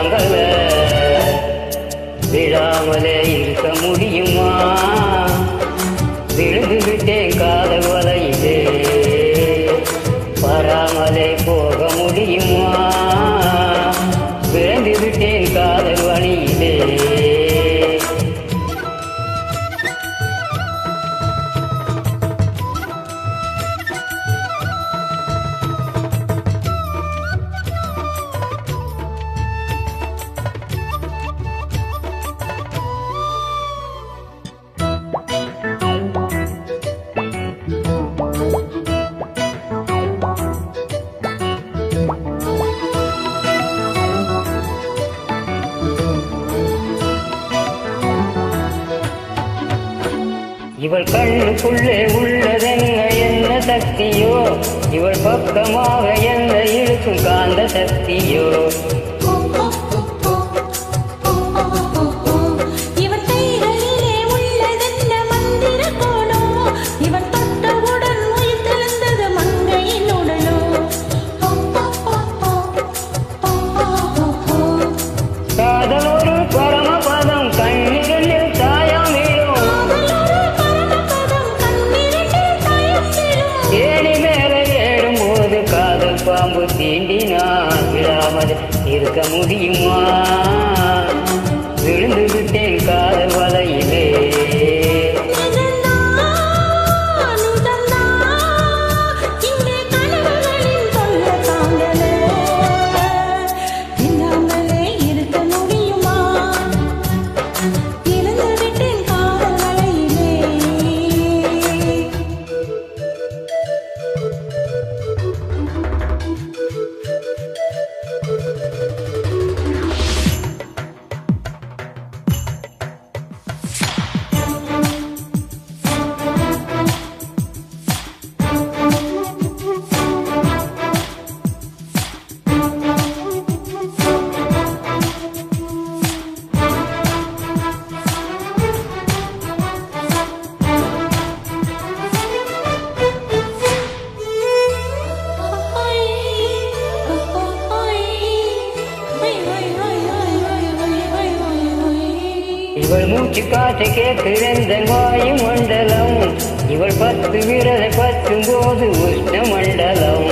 தாங்கல விழாமலே இருக்க முடியுமா விழுந்து விட்டேன் காதல் வலையிலே வராமலே போக முடியுமா விழுந்து விட்டேன் காதல் வழியிலே இவள் கண்ணுக்குள்ளே உள்ளதென்ன என்ன சக்தியோ இவள் பக்கமாக என்ன இழுக்கும் காந்த சக்தியோ பாம்பு தீண்டினால் விழாமல் இருக்க முடியுமா விழுந்து விட்டேன் காதல் வலையிலே இவள் மூச்சு காற்று கேட்கிற வாயு மண்டலம் இவள் 10 விரலை பற்றும் போது உஷ்ண மண்டலம்